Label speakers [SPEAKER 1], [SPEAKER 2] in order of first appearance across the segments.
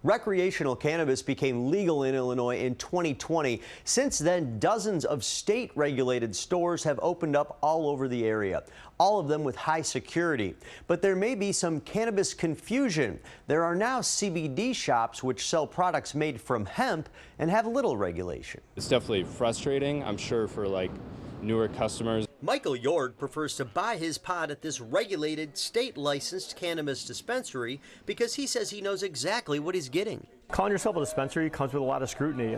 [SPEAKER 1] Recreational cannabis became legal in Illinois in 2020. Since then, dozens of state-regulated stores have opened up all over the area, all of them with high security. But there may be some cannabis confusion. There are now CBD shops which sell products made from hemp and have little regulation.
[SPEAKER 2] It's definitely frustrating, I'm sure, for newer customers.
[SPEAKER 1] Michael Yord prefers to buy his pot at this regulated, state-licensed cannabis dispensary because he says he knows exactly what he's getting.
[SPEAKER 3] Calling yourself a dispensary comes with a lot of scrutiny,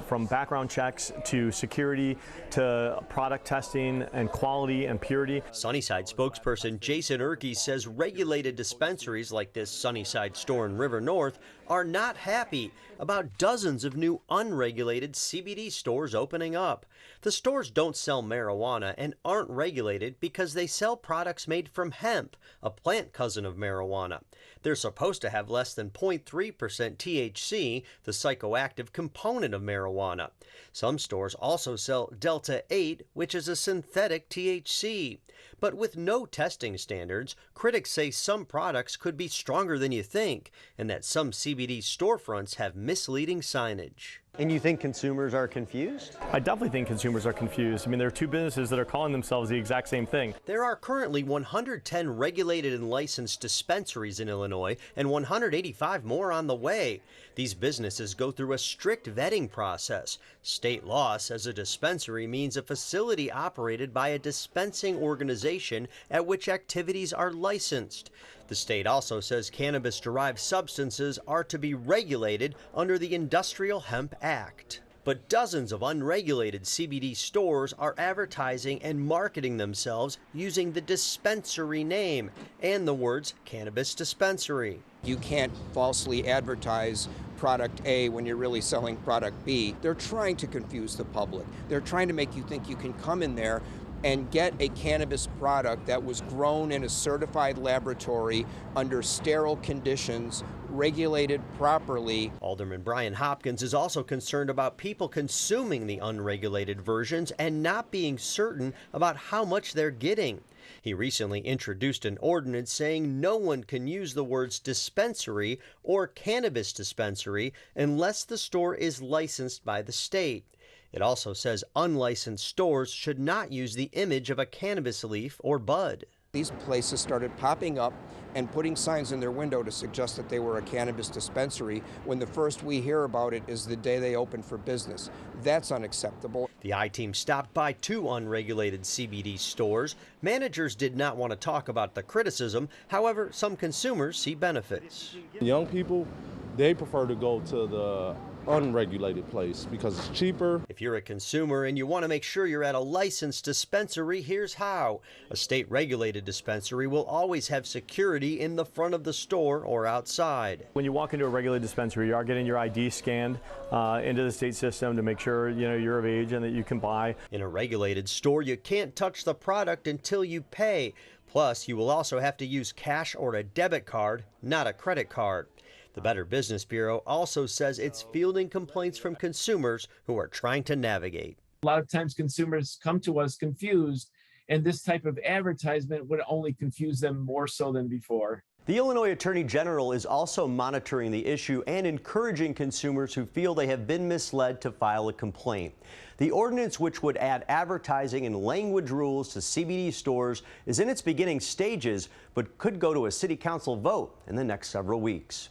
[SPEAKER 3] from background checks to security to product testing and quality and purity.
[SPEAKER 1] Sunnyside spokesperson Jason Erke says regulated dispensaries like this Sunnyside store in River North are not happy about dozens of new unregulated CBD stores opening up. The stores don't sell marijuana and aren't regulated because they sell products made from hemp, a plant cousin of marijuana. They're supposed to have less than 0.3% THC, the psychoactive component of marijuana. Some stores also sell Delta 8, which is a synthetic THC. But with no testing standards, critics say some products could be stronger than you think, and that some CBD storefronts have misleading signage. And you think consumers are confused?
[SPEAKER 3] I definitely think consumers are confused. I mean, there are two businesses that are calling themselves the exact same thing.
[SPEAKER 1] There are currently 110 regulated and licensed dispensaries in Illinois and 185 more on the way. These businesses go through a strict vetting process. State law says a dispensary means a facility operated by a dispensing organization at which activities are licensed. The state also says cannabis-derived substances are to be regulated under the Industrial Hemp Act. But dozens of unregulated CBD stores are advertising and marketing themselves using the dispensary name and the words cannabis dispensary.
[SPEAKER 4] You can't falsely advertise product A when you're really selling product B. They're trying to confuse the public. They're trying to make you think you can come in there and get a cannabis product that was grown in a certified laboratory under sterile conditions, regulated properly.
[SPEAKER 1] Alderman Brian Hopkins is also concerned about people consuming the unregulated versions and not being certain about how much they're getting. He recently introduced an ordinance saying no one can use the words dispensary or cannabis dispensary unless the store is licensed by the state. It also says unlicensed stores should not use the image of a cannabis leaf or bud.
[SPEAKER 4] These places started popping up and putting signs in their window to suggest that they were a cannabis dispensary when the first we hear about it is the day they open for business. That's unacceptable.
[SPEAKER 1] The I-Team stopped by 2 unregulated CBD stores. Managers did not want to talk about the criticism. However, some consumers see benefits.
[SPEAKER 5] Young people, they prefer to go to the unregulated place because it's cheaper.
[SPEAKER 1] If you're a consumer and you want to make sure you're at a licensed dispensary, here's how. A state-regulated dispensary will always have security in the front of the store or outside.
[SPEAKER 3] When you walk into a regulated dispensary, you are getting your ID scanned into the state system to make sure you're of age and that you can buy.
[SPEAKER 1] In a regulated store, you can't touch the product until you pay. Plus, you will also have to use cash or a debit card, not a credit card. The Better Business Bureau also says it's fielding complaints from consumers who are trying to navigate.
[SPEAKER 6] A lot of times consumers come to us confused, and this type of advertisement would only confuse them more so than before.
[SPEAKER 1] The Illinois Attorney General is also monitoring the issue and encouraging consumers who feel they have been misled to file a complaint. The ordinance, which would add advertising and language rules to CBD stores, is in its beginning stages, but could go to a city council vote in the next several weeks.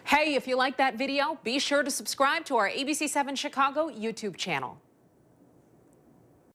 [SPEAKER 7] Hey, if you like that video, be sure to subscribe to our ABC7 Chicago YouTube channel.